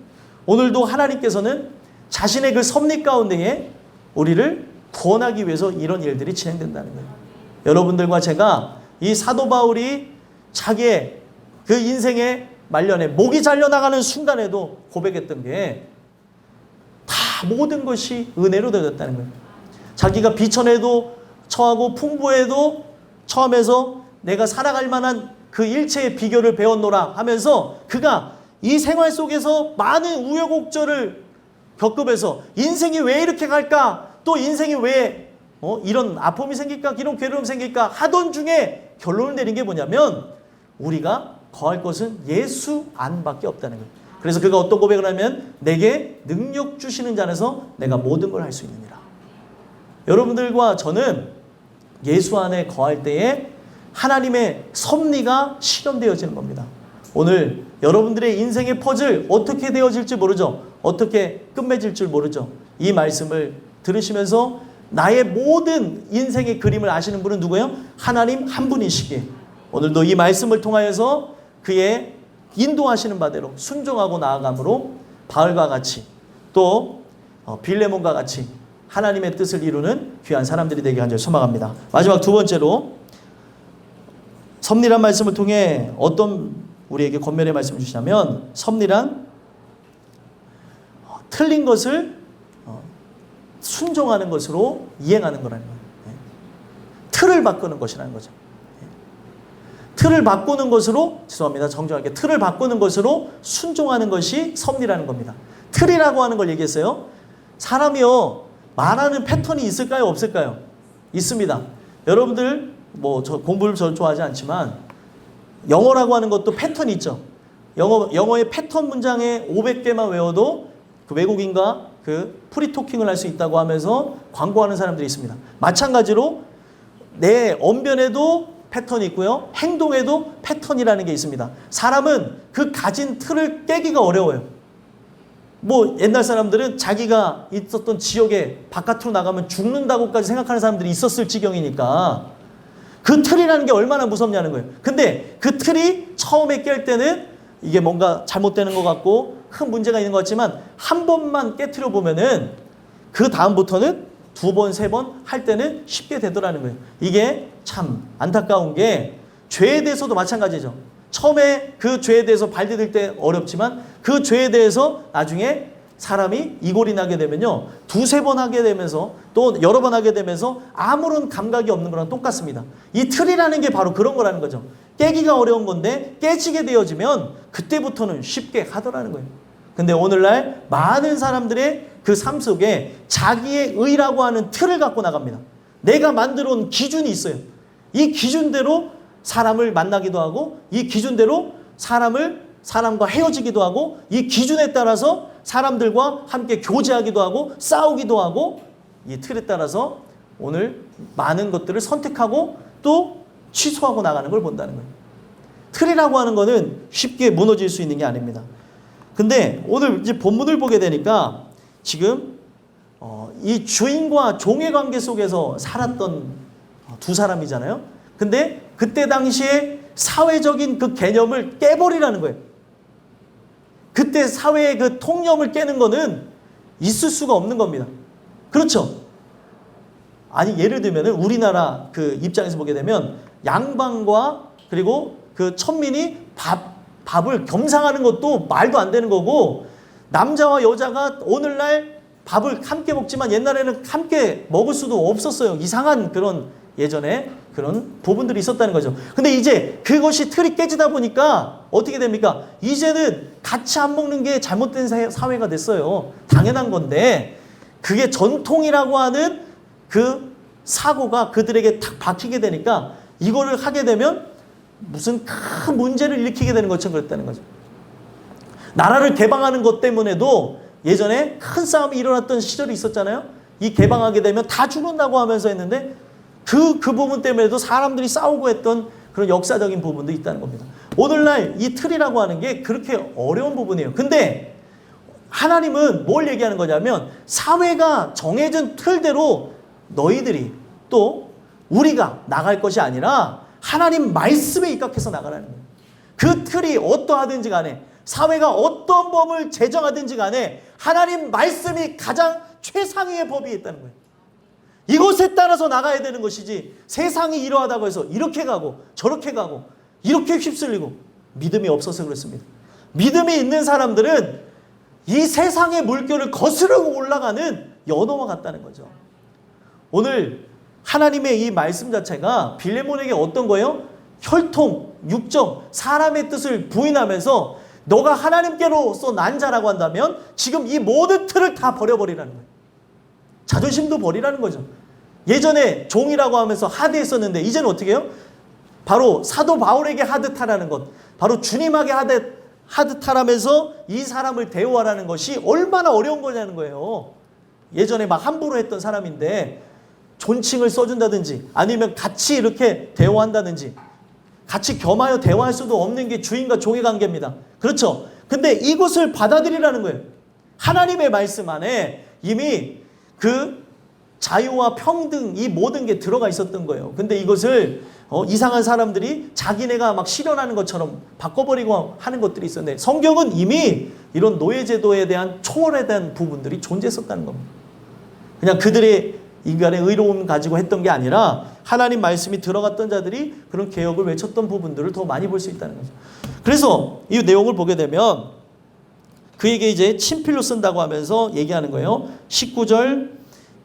오늘도 하나님께서는 자신의 그 섭리 가운데에 우리를 구원하기 위해서 이런 일들이 진행된다는 거예요. 여러분들과 제가 이 사도 바울이 자기의 그 인생의 말년에 목이 잘려나가는 순간에도 고백했던 게 다 모든 것이 은혜로 되었다는 거예요. 자기가 비천에도 처하고 풍부에도 처하면서 내가 살아갈 만한 그 일체의 비결을 배웠노라 하면서 그가 이 생활 속에서 많은 우여곡절을 겪으면서 인생이 왜 이렇게 갈까? 또 인생이 왜 이런 아픔이 생길까? 이런 괴로움이 생길까? 하던 중에 결론을 내린 게 뭐냐면 우리가 거할 것은 예수 안밖에 없다는 거예요. 그래서 그가 어떤 고백을 하면 내게 능력 주시는 자 안에서 내가 모든 걸 할 수 있느니라. 여러분들과 저는 예수 안에 거할 때에 하나님의 섭리가 실현되어지는 겁니다. 오늘 여러분들의 인생의 퍼즐 어떻게 되어질지 모르죠. 어떻게 끝맺을 줄 모르죠. 이 말씀을 들으시면서 나의 모든 인생의 그림을 아시는 분은 누구예요? 하나님 한 분이시기에 오늘도 이 말씀을 통하여서 그의 인도하시는 바대로 순종하고 나아감으로 바울과 같이 또 빌레몬과 같이 하나님의 뜻을 이루는 귀한 사람들이 되게 간절히 소망합니다. 마지막 두 번째로 섭리란 말씀을 통해 어떤 우리에게 권면의 말씀을 주시냐면 섭리란 틀린 것을 순종하는 것으로 이행하는 거라는 거예요. 틀을 바꾸는 것이라는 거죠. 틀을 바꾸는 것으로 죄송합니다. 정정하게 틀을 바꾸는 것으로 순종하는 것이 섭리라는 겁니다. 틀이라고 하는 걸 얘기했어요. 사람이요 말하는 패턴이 있을까요? 없을까요? 있습니다. 여러분들 저 공부를 저 좋아하지 않지만 영어라고 하는 것도 패턴이 있죠. 영어의 패턴 문장에 500개만 외워도 그 외국인과 그 프리토킹을 할 수 있다고 하면서 광고하는 사람들이 있습니다. 마찬가지로 내 언변에도 패턴이 있고요. 행동에도 패턴이라는 게 있습니다. 사람은 그 가진 틀을 깨기가 어려워요. 옛날 사람들은 자기가 있었던 지역에 바깥으로 나가면 죽는다고까지 생각하는 사람들이 있었을 지경이니까 그 틀이라는 게 얼마나 무섭냐는 거예요. 근데 그 틀이 처음에 깰 때는 이게 뭔가 잘못되는 것 같고 큰 문제가 있는 것 같지만 한 번만 깨트려 보면은 그 다음부터는 두 번, 세 번 할 때는 쉽게 되더라는 거예요. 이게 참 안타까운 게 죄에 대해서도 마찬가지죠. 처음에 그 죄에 대해서 발디딜 때 어렵지만 그 죄에 대해서 나중에 사람이 이골이 나게 되면요. 두세 번 하게 되면서 또 여러 번 하게 되면서 아무런 감각이 없는 거랑 똑같습니다. 이 틀이라는 게 바로 그런 거라는 거죠. 깨기가 어려운 건데 깨지게 되어지면 그때부터는 쉽게 하더라는 거예요. 근데 오늘날 많은 사람들의 그 삶 속에 자기의 의라고 하는 틀을 갖고 나갑니다. 내가 만들어 온 기준이 있어요. 이 기준대로 사람을 만나기도 하고 이 기준대로 사람과 헤어지기도 하고 이 기준에 따라서 사람들과 함께 교제하기도 하고 싸우기도 하고 이 틀에 따라서 오늘 많은 것들을 선택하고 또 취소하고 나가는 걸 본다는 거예요. 틀이라고 하는 거는 쉽게 무너질 수 있는 게 아닙니다. 근데 오늘 이제 본문을 보게 되니까 지금 이 주인과 종의 관계 속에서 살았던 두 사람이잖아요. 근데 그때 당시에 사회적인 그 개념을 깨버리라는 거예요. 그때 사회의 그 통념을 깨는 거는 있을 수가 없는 겁니다. 그렇죠? 아니 예를 들면 우리나라 그 입장에서 보게 되면 양반과 그리고 그 천민이 밥을 겸상하는 것도 말도 안 되는 거고 남자와 여자가 오늘날 밥을 함께 먹지만 옛날에는 함께 먹을 수도 없었어요. 이상한 그런 예전에 그런 부분들이 있었다는 거죠. 근데 이제 그것이 틀이 깨지다 보니까 어떻게 됩니까? 이제는 같이 안 먹는 게 잘못된 사회가 됐어요. 당연한 건데 그게 전통이라고 하는 그 사고가 그들에게 탁 박히게 되니까 이거를 하게 되면 무슨 큰 문제를 일으키게 되는 것처럼 그랬다는 거죠. 나라를 개방하는 것 때문에도 예전에 큰 싸움이 일어났던 시절이 있었잖아요. 이 개방하게 되면 다 죽는다고 하면서 했는데 그 부분 때문에도 사람들이 싸우고 했던 그런 역사적인 부분도 있다는 겁니다. 오늘날 이 틀이라고 하는 게 그렇게 어려운 부분이에요. 근데 하나님은 뭘 얘기하는 거냐면 사회가 정해진 틀대로 너희들이 또 우리가 나갈 것이 아니라 하나님 말씀에 입각해서 나가라는 거예요. 그 틀이 어떠하든지 간에 사회가 어떤 법을 제정하든지 간에 하나님 말씀이 가장 최상위의 법이 있다는 거예요. 이것에 따라서 나가야 되는 것이지 세상이 이러하다고 해서 이렇게 가고 저렇게 가고 이렇게 휩쓸리고 믿음이 없어서 그렇습니다. 믿음이 있는 사람들은 이 세상의 물결을 거스르고 올라가는 연어와 같다는 거죠. 오늘 하나님의 이 말씀 자체가 빌레몬에게 어떤 거예요? 혈통, 육정, 사람의 뜻을 부인하면서 너가 하나님께로서 난 자라고 한다면 지금 이 모든 틀을 다 버려버리라는 거예요. 자존심도 버리라는 거죠. 예전에 종이라고 하면서 하대했었는데 이제는 어떻게 해요? 바로 사도 바울에게 하듯하라는 것, 바로 주님에게 하듯하라면서 이 사람을 대우하라는 것이 얼마나 어려운 거냐는 거예요. 예전에 막 함부로 했던 사람인데 존칭을 써준다든지 아니면 같이 이렇게 대화한다든지 같이 겸하여 대화할 수도 없는 게 주인과 종의 관계입니다. 그렇죠? 근데 이것을 받아들이라는 거예요. 하나님의 말씀 안에 이미 그 자유와 평등 이 모든 게 들어가 있었던 거예요. 근데 이것을 이상한 사람들이 자기네가 막 실현하는 것처럼 바꿔버리고 하는 것들이 있었는데 성경은 이미 이런 노예제도에 대한 초월에 대한 부분들이 존재했었다는 겁니다. 그냥 그들의 인간의 의로움 가지고 했던 게 아니라 하나님 말씀이 들어갔던 자들이 그런 개혁을 외쳤던 부분들을 더 많이 볼 수 있다는 거죠. 그래서 이 내용을 보게 되면 그에게 이제 친필로 쓴다고 하면서 얘기하는 거예요. 19절,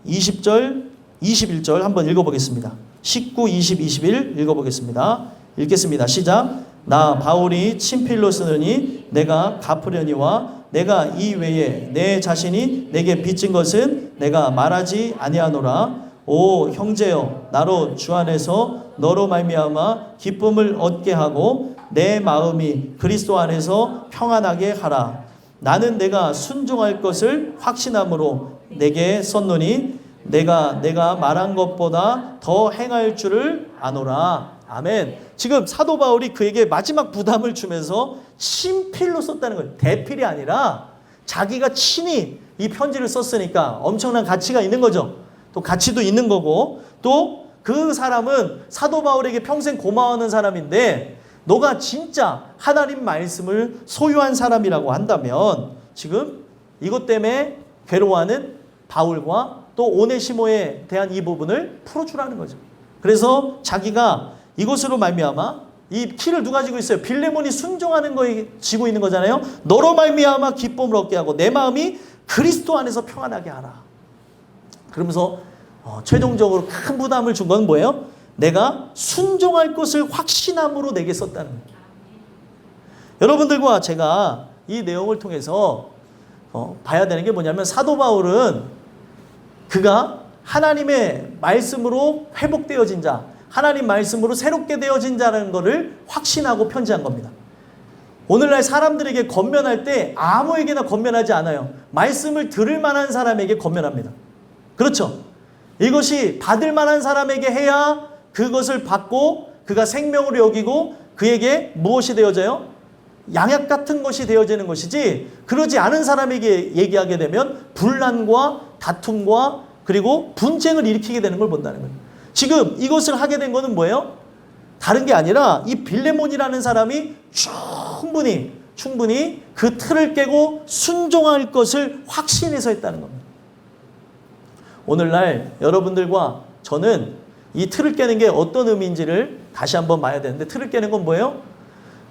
20절, 21절 한번 읽어보겠습니다. 19, 20, 21 읽어보겠습니다. 읽겠습니다. 시작. 나 바울이 친필로 쓰느니 내가 갚으려니와 내가 이 외에 내 자신이 내게 빚진 것은 내가 말하지 아니하노라. 오 형제여, 나로 주 안에서 너로 말미암아 기쁨을 얻게 하고 내 마음이 그리스도 안에서 평안하게 하라. 나는 내가 순종할 것을 확신함으로 내게 썼노니 내가 말한 것보다 더 행할 줄을 아노라. 아멘. 지금 사도 바울이 그에게 마지막 부담을 주면서 친필로 썼다는 거예요. 대필이 아니라 자기가 친히 이 편지를 썼으니까 엄청난 가치가 있는 거죠. 또 가치도 있는 거고 또 그 사람은 사도 바울에게 평생 고마워하는 사람인데 너가 진짜 하나님 말씀을 소유한 사람이라고 한다면 지금 이것 때문에 괴로워하는 바울과 또 오네시모에 대한 이 부분을 풀어주라는 거죠. 그래서 자기가 이것으로 말미암아 이 키를 누가 지고 있어요? 빌레몬이 순종하는 거에 지고 있는 거잖아요. 너로 말미암아 기쁨을 얻게 하고 내 마음이 그리스도 안에서 평안하게 하라. 그러면서 최종적으로 큰 부담을 준 건 뭐예요? 내가 순종할 것을 확신함으로 내게 썼다는 거예요. 여러분들과 제가 이 내용을 통해서 봐야 되는 게 뭐냐면 사도 바울은 그가 하나님의 말씀으로 회복되어진 자, 하나님 말씀으로 새롭게 되어진 자라는 것을 확신하고 편지한 겁니다. 오늘날 사람들에게 권면할 때 아무에게나 권면하지 않아요. 말씀을 들을 만한 사람에게 권면합니다. 그렇죠? 이것이 받을 만한 사람에게 해야 그것을 받고 그가 생명으로 여기고 그에게 무엇이 되어져요? 양약 같은 것이 되어지는 것이지 그러지 않은 사람에게 얘기하게 되면 분란과 다툼과 그리고 분쟁을 일으키게 되는 걸 본다는 거예요. 지금 이것을 하게 된 것은 뭐예요? 다른 게 아니라 이 빌레몬이라는 사람이 충분히 그 틀을 깨고 순종할 것을 확신해서 했다는 겁니다. 오늘날 여러분들과 저는 이 틀을 깨는 게 어떤 의미인지를 다시 한번 봐야 되는데 틀을 깨는 건 뭐예요?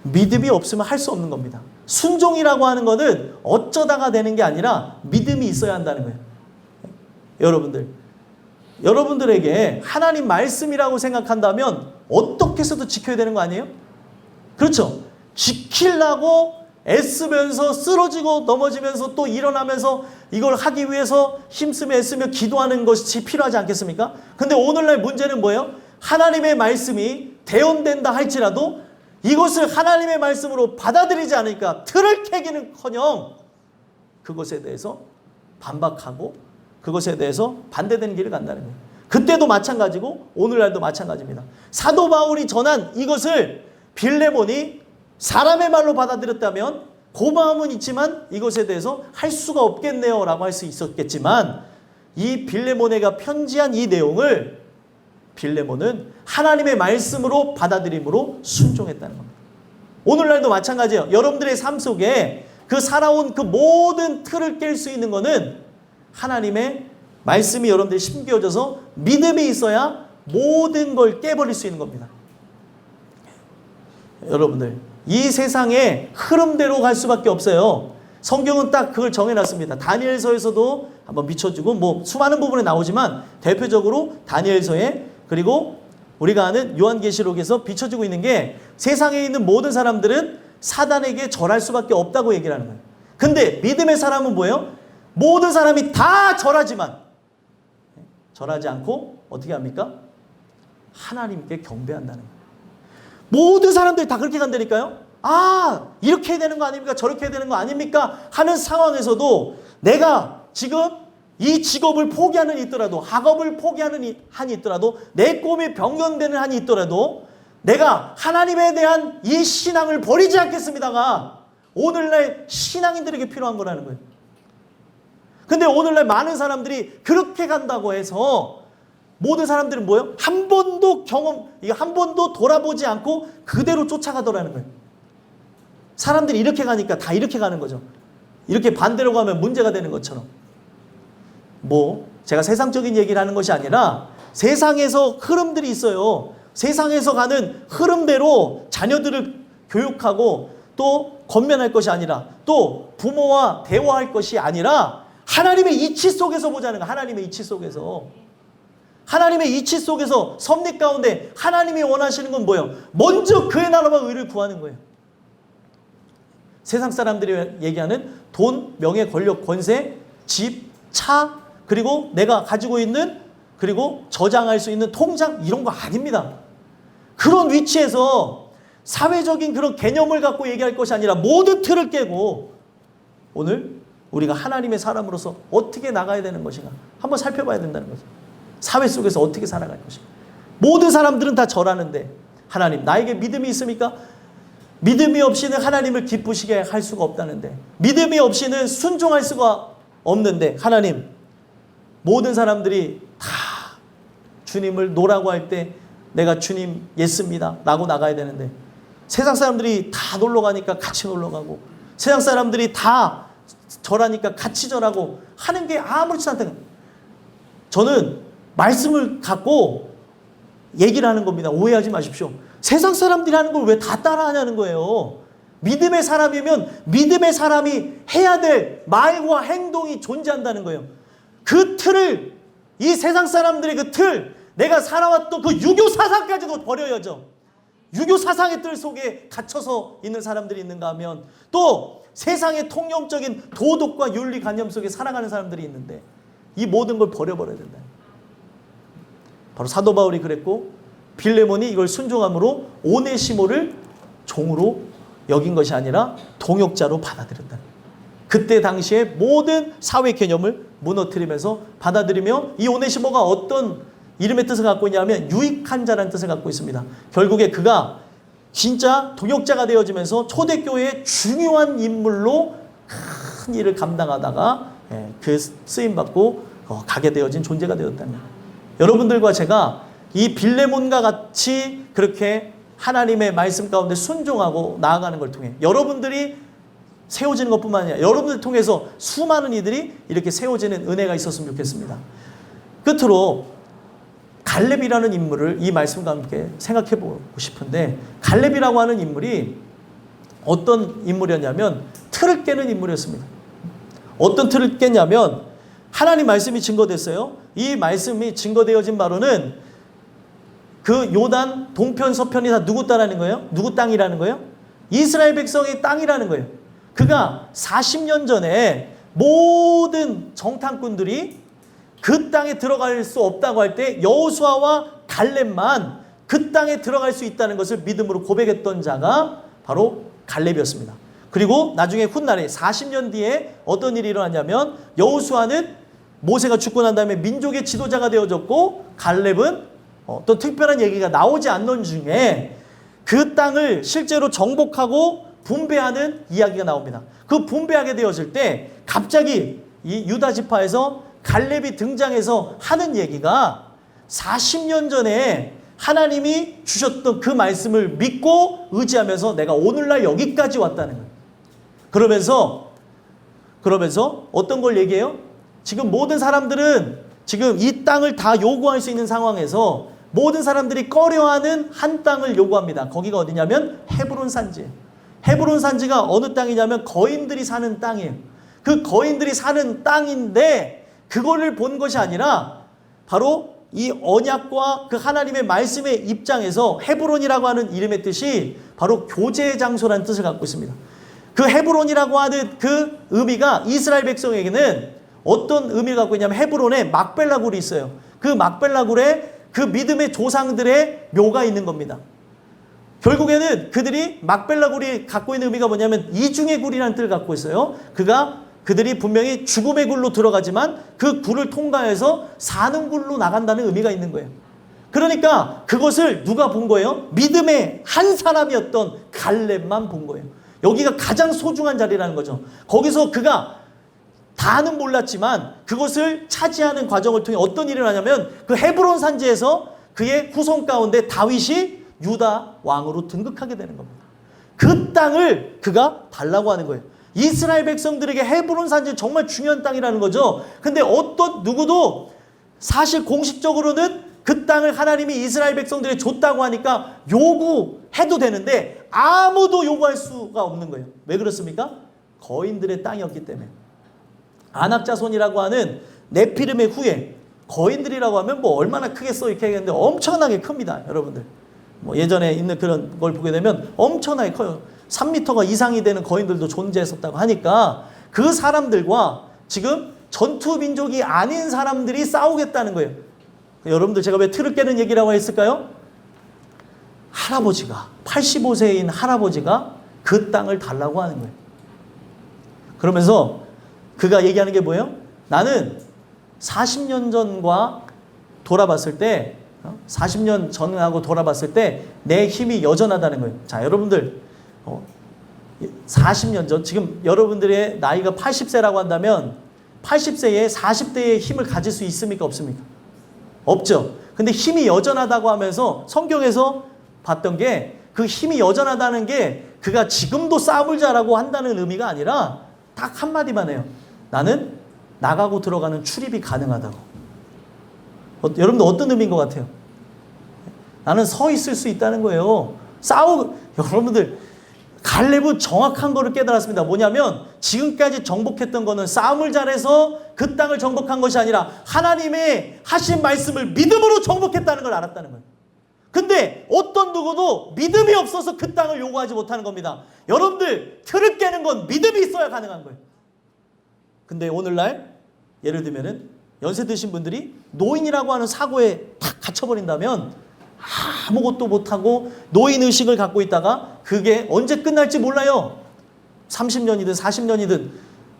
믿음이 없으면 할 수 없는 겁니다. 순종이라고 하는 것은 어쩌다가 되는 게 아니라 믿음이 있어야 한다는 거예요. 여러분들에게 하나님 말씀이라고 생각한다면 어떻게 해서도 지켜야 되는 거 아니에요? 그렇죠. 지키려고 애쓰면서 쓰러지고 넘어지면서 또 일어나면서 이걸 하기 위해서 힘쓰며 애쓰며 기도하는 것이 필요하지 않겠습니까? 근데 오늘날 문제는 뭐예요? 하나님의 말씀이 대언된다 할지라도 이것을 하나님의 말씀으로 받아들이지 않으니까 틀을 깨기는커녕 그것에 대해서 반박하고 그것에 대해서 반대되는 길을 간다는 거예요. 그때도 마찬가지고 오늘날도 마찬가지입니다. 사도 바울이 전한 이것을 빌레몬이 사람의 말로 받아들였다면 고마움은 있지만 이것에 대해서 할 수가 없겠네요 라고 할 수 있었겠지만 이 빌레몬에게 편지한 이 내용을 빌레몬은 하나님의 말씀으로 받아들임으로 순종했다는 겁니다. 오늘날도 마찬가지예요. 여러분들의 삶 속에 그 살아온 그 모든 틀을 깰 수 있는 것은 하나님의 말씀이 여러분들이 심겨져서 믿음이 있어야 모든 걸 깨버릴 수 있는 겁니다. 여러분들 이 세상의 흐름대로 갈 수밖에 없어요. 성경은 딱 그걸 정해놨습니다. 다니엘서에서도 한번 비춰주고 뭐 수많은 부분에 나오지만 대표적으로 다니엘서에 그리고 우리가 아는 요한계시록에서 비춰주고 있는 게 세상에 있는 모든 사람들은 사단에게 절할 수밖에 없다고 얘기를 하는 거예요. 근데 믿음의 사람은 뭐예요? 모든 사람이 다 절하지만 절하지 않고 어떻게 합니까? 하나님께 경배한다는 거예요. 모든 사람들이 다 그렇게 간다니까요. 아, 이렇게 해야 되는 거 아닙니까? 저렇게 해야 되는 거 아닙니까? 하는 상황에서도 내가 지금 이 직업을 포기하는 있더라도 학업을 포기하는 한이 있더라도 내 꿈이 변경되는 한이 있더라도 내가 하나님에 대한 이 신앙을 버리지 않겠습니다가 오늘날 신앙인들에게 필요한 거라는 거예요. 근데 오늘날 많은 사람들이 그렇게 간다고 해서 모든 사람들은 뭐예요? 한 번도 한 번도 돌아보지 않고 그대로 쫓아가더라는 거예요. 사람들이 이렇게 가니까 다 이렇게 가는 거죠. 이렇게 반대로 가면 문제가 되는 것처럼. 제가 세상적인 얘기를 하는 것이 아니라 세상에서 흐름들이 있어요. 세상에서 가는 흐름대로 자녀들을 교육하고 또 권면할 것이 아니라 또 부모와 대화할 것이 아니라 하나님의 이치 속에서 보자는 거예요. 하나님의 이치 속에서. 하나님의 이치 속에서 섭리 가운데 하나님이 원하시는 건 뭐예요? 먼저 그의 나라와 의를 구하는 거예요. 세상 사람들이 얘기하는 돈, 명예, 권력, 권세, 집, 차, 그리고 내가 가지고 있는 그리고 저장할 수 있는 통장 이런 거 아닙니다. 그런 위치에서 사회적인 그런 개념을 갖고 얘기할 것이 아니라 모든 틀을 깨고 오늘 우리가 하나님의 사람으로서 어떻게 나가야 되는 것인가 한번 살펴봐야 된다는 거죠. 사회 속에서 어떻게 살아갈 것인가. 모든 사람들은 다 절하는데 하나님 나에게 믿음이 있습니까? 믿음이 없이는 하나님을 기쁘시게 할 수가 없다는데 믿음이 없이는 순종할 수가 없는데 하나님 모든 사람들이 다 주님을 노라고 할 때 내가 주님 예수입니다 라고 나가야 되는데 세상 사람들이 다 놀러 가니까 같이 놀러 가고 세상 사람들이 다 절하니까 같이 절하고 하는 게 아무렇지 않다. 저는 말씀을 갖고 얘기를 하는 겁니다. 오해하지 마십시오. 세상 사람들이 하는 걸 왜 다 따라하냐는 거예요. 믿음의 사람이면 믿음의 사람이 해야 될 말과 행동이 존재한다는 거예요. 그 틀을 이 세상 사람들의 그 틀 내가 살아왔던 그 유교 사상까지도 버려야죠. 유교 사상의 뜰 속에 갇혀서 있는 사람들이 있는가 하면 또 세상의 통념적인 도덕과 윤리관념 속에 살아가는 사람들이 있는데 이 모든 걸 버려버려야 된다. 바로 사도 바울이 그랬고 빌레몬이 이걸 순종함으로 오네시모를 종으로 여긴 것이 아니라 동역자로 받아들였다. 그때 당시에 모든 사회 개념을 무너뜨리면서 받아들이며 이 오네시모가 어떤 이름의 뜻을 갖고 있냐면 유익한 자라는 뜻을 갖고 있습니다. 결국에 그가 진짜 동역자가 되어지면서 초대교회의 중요한 인물로 큰 일을 감당하다가 그 쓰임받고 가게 되어진 존재가 되었다는 거예요. 여러분들과 제가 이 빌레몬과 같이 그렇게 하나님의 말씀 가운데 순종하고 나아가는 걸 통해 여러분들이 세워지는 것뿐만 아니라 여러분들 통해서 수많은 이들이 이렇게 세워지는 은혜가 있었으면 좋겠습니다. 끝으로 갈렙이라는 인물을 이 말씀과 함께 생각해 보고 싶은데 갈렙이라고 하는 인물이 어떤 인물이었냐면 틀을 깨는 인물이었습니다. 어떤 틀을 깼냐면 하나님 말씀이 증거됐어요. 이 말씀이 증거되어진 바로는 그 요단 동편 서편이 다 누구 땅이라는 거예요? 누구 땅이라는 거예요? 이스라엘 백성의 땅이라는 거예요. 그가 40년 전에 모든 정탐꾼들이 그 땅에 들어갈 수 없다고 할 때 여호수아와 갈렙만 그 땅에 들어갈 수 있다는 것을 믿음으로 고백했던 자가 바로 갈렙이었습니다. 그리고 나중에 훗날에 40년 뒤에 어떤 일이 일어났냐면 여호수아는 모세가 죽고 난 다음에 민족의 지도자가 되어졌고 갈렙은 어떤 특별한 얘기가 나오지 않는 중에 그 땅을 실제로 정복하고 분배하는 이야기가 나옵니다. 그 분배하게 되었을 때 갑자기 이 유다 지파에서 갈렙이 등장해서 하는 얘기가 40년 전에 하나님이 주셨던 그 말씀을 믿고 의지하면서 내가 오늘날 여기까지 왔다는 거예요. 그러면서 어떤 걸 얘기해요? 지금 모든 사람들은 지금 이 땅을 다 요구할 수 있는 상황에서 모든 사람들이 꺼려하는 한 땅을 요구합니다. 거기가 어디냐면 헤브론 산지예요. 헤브론 산지가 어느 땅이냐면 거인들이 사는 땅이에요. 그 거인들이 사는 땅인데 그거를 본 것이 아니라 바로 이 언약과 그 하나님의 말씀의 입장에서 헤브론이라고 하는 이름의 뜻이 바로 교제의 장소라는 뜻을 갖고 있습니다. 그 헤브론이라고 하는 그 의미가 이스라엘 백성에게는 어떤 의미를 갖고 있냐면 헤브론에 막벨라 굴이 있어요. 그 막벨라 굴에 그 믿음의 조상들의 묘가 있는 겁니다. 결국에는 그들이 막벨라 굴이 갖고 있는 의미가 뭐냐면 이중의 굴이라는 뜻을 갖고 있어요. 그들이 분명히 죽음의 굴로 들어가지만 그 굴을 통과해서 사는 굴로 나간다는 의미가 있는 거예요. 그러니까 그것을 누가 본 거예요? 믿음의 한 사람이었던 갈렙만 본 거예요. 여기가 가장 소중한 자리라는 거죠. 거기서 그가 다는 몰랐지만 그것을 차지하는 과정을 통해 어떤 일을 하냐면 그 헤브론 산지에서 그의 후손 가운데 다윗이 유다 왕으로 등극하게 되는 겁니다. 그 땅을 그가 달라고 하는 거예요. 이스라엘 백성들에게 헤브론 산지는 정말 중요한 땅이라는 거죠. 근데 어떤 누구도 사실 공식적으로는 그 땅을 하나님이 이스라엘 백성들에게 줬다고 하니까 요구해도 되는데 아무도 요구할 수가 없는 거예요. 왜 그렇습니까? 거인들의 땅이었기 때문에. 아낙 자손이라고 하는 네피림의 후예, 거인들이라고 하면 뭐 얼마나 크겠어 이렇게 얘기했는데 엄청나게 큽니다. 여러분들. 뭐 예전에 있는 그런 걸 보게 되면 엄청나게 커요. 3m가 이상이 되는 거인들도 존재했었다고 하니까 그 사람들과 지금 전투 민족이 아닌 사람들이 싸우겠다는 거예요. 여러분들 제가 왜 틀을 깨는 얘기라고 했을까요? 할아버지가 85세인 할아버지가 그 땅을 달라고 하는 거예요. 그러면서 그가 얘기하는 게 뭐예요? 나는 40년 전과 돌아봤을 때 40년 전하고 돌아봤을 때 내 힘이 여전하다는 거예요. 자, 여러분들 40년 전, 지금 여러분들의 나이가 80세라고 한다면 80세에 40대의 힘을 가질 수 있습니까? 없습니까? 없죠. 근데 힘이 여전하다고 하면서 성경에서 봤던 게 그 힘이 여전하다는 게 그가 지금도 싸움을 잘하고 한다는 의미가 아니라 딱 한마디만 해요. 나는 나가고 들어가는 출입이 가능하다고. 여러분들 어떤 의미인 것 같아요? 나는 서 있을 수 있다는 거예요. 여러분들 갈렙은 정확한 거를 깨달았습니다. 뭐냐면 지금까지 정복했던 거는 싸움을 잘해서 그 땅을 정복한 것이 아니라 하나님의 하신 말씀을 믿음으로 정복했다는 걸 알았다는 거예요. 근데 어떤 누구도 믿음이 없어서 그 땅을 요구하지 못하는 겁니다. 여러분들 틀을 깨는 건 믿음이 있어야 가능한 거예요. 근데 오늘날 예를 들면은 연세 드신 분들이 노인이라고 하는 사고에 탁 갇혀버린다면 아무것도 못하고 노인의식을 갖고 있다가 그게 언제 끝날지 몰라요. 30년이든 40년이든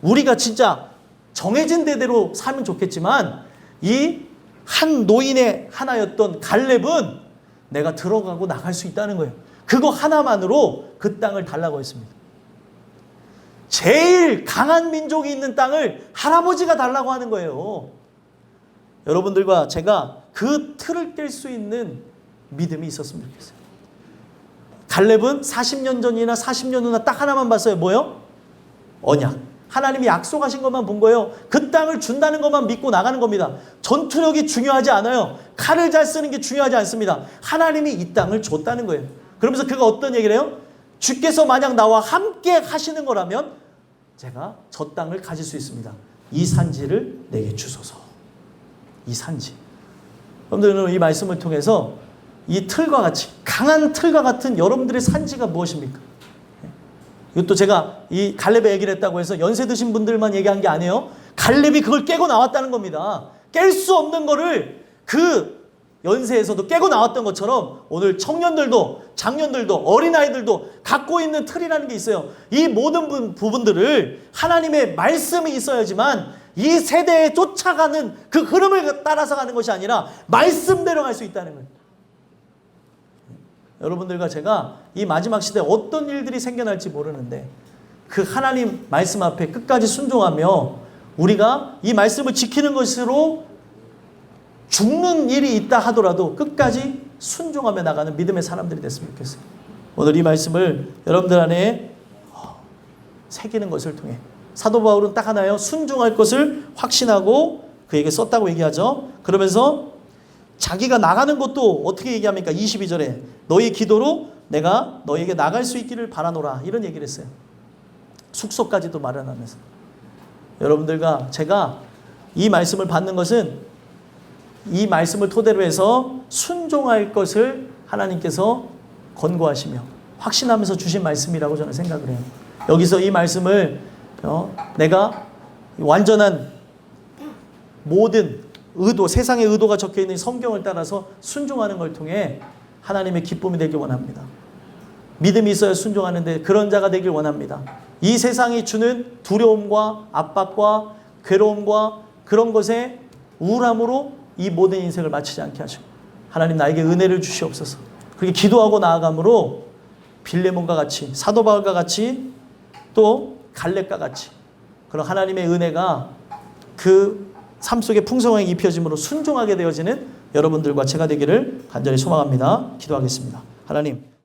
우리가 진짜 정해진 대대로 살면 좋겠지만 이 한 노인의 하나였던 갈렙은 내가 들어가고 나갈 수 있다는 거예요. 그거 하나만으로 그 땅을 달라고 했습니다. 제일 강한 민족이 있는 땅을 할아버지가 달라고 하는 거예요. 여러분들과 제가 그 틀을 깰 수 있는 믿음이 있었으면 좋겠어요. 갈렙은 40년 전이나 40년 후나 딱 하나만 봤어요. 뭐요? 언약. 하나님이 약속하신 것만 본 거예요. 그 땅을 준다는 것만 믿고 나가는 겁니다. 전투력이 중요하지 않아요. 칼을 잘 쓰는 게 중요하지 않습니다. 하나님이 이 땅을 줬다는 거예요. 그러면서 그가 어떤 얘기를 해요? 주께서 만약 나와 함께 하시는 거라면 제가 저 땅을 가질 수 있습니다. 이 산지를 내게 주소서. 이 산지. 여러분들은 이 말씀을 통해서 이 틀과 같이 강한 틀과 같은 여러분들의 산지가 무엇입니까? 이것도 제가 이 갈렙의 얘기를 했다고 해서 연세 드신 분들만 얘기한 게 아니에요. 갈렙이 그걸 깨고 나왔다는 겁니다. 깰 수 없는 거를 그 연세에서도 깨고 나왔던 것처럼 오늘 청년들도 장년들도 어린아이들도 갖고 있는 틀이라는 게 있어요. 이 모든 부분들을 하나님의 말씀이 있어야지만 이 세대에 쫓아가는 그 흐름을 따라서 가는 것이 아니라 말씀대로 갈 수 있다는 거예요. 여러분들과 제가 이 마지막 시대에 어떤 일들이 생겨날지 모르는데 그 하나님 말씀 앞에 끝까지 순종하며 우리가 이 말씀을 지키는 것으로 죽는 일이 있다 하더라도 끝까지 순종하며 나가는 믿음의 사람들이 됐으면 좋겠어요. 오늘 이 말씀을 여러분들 안에 새기는 것을 통해 사도 바울은 딱 하나요. 순종할 것을 확신하고 그에게 썼다고 얘기하죠. 그러면서 자기가 나가는 것도 어떻게 얘기합니까? 22절에 너희 기도로 내가 너에게 나갈 수 있기를 바라노라 이런 얘기를 했어요. 숙소까지도 마련하면서. 여러분들과 제가 이 말씀을 받는 것은 이 말씀을 토대로 해서 순종할 것을 하나님께서 권고하시며 확신하면서 주신 말씀이라고 저는 생각을 해요. 여기서 이 말씀을 내가 완전한 모든 의도, 세상의 의도가 적혀있는 성경을 따라서 순종하는 걸 통해 하나님의 기쁨이 되길 원합니다. 믿음이 있어야 순종하는데 그런 자가 되길 원합니다. 이 세상이 주는 두려움과 압박과 괴로움과 그런 것에 우울함으로 이 모든 인생을 마치지 않게 하시고 하나님 나에게 은혜를 주시옵소서. 그렇게 기도하고 나아감으로 빌레몬과 같이 사도 바울과 같이 또 갈렙과 같이 그런 하나님의 은혜가 그 삶 속에 풍성하게 입혀짐으로 순종하게 되어지는 여러분들과 제가 되기를 간절히 소망합니다. 기도하겠습니다. 하나님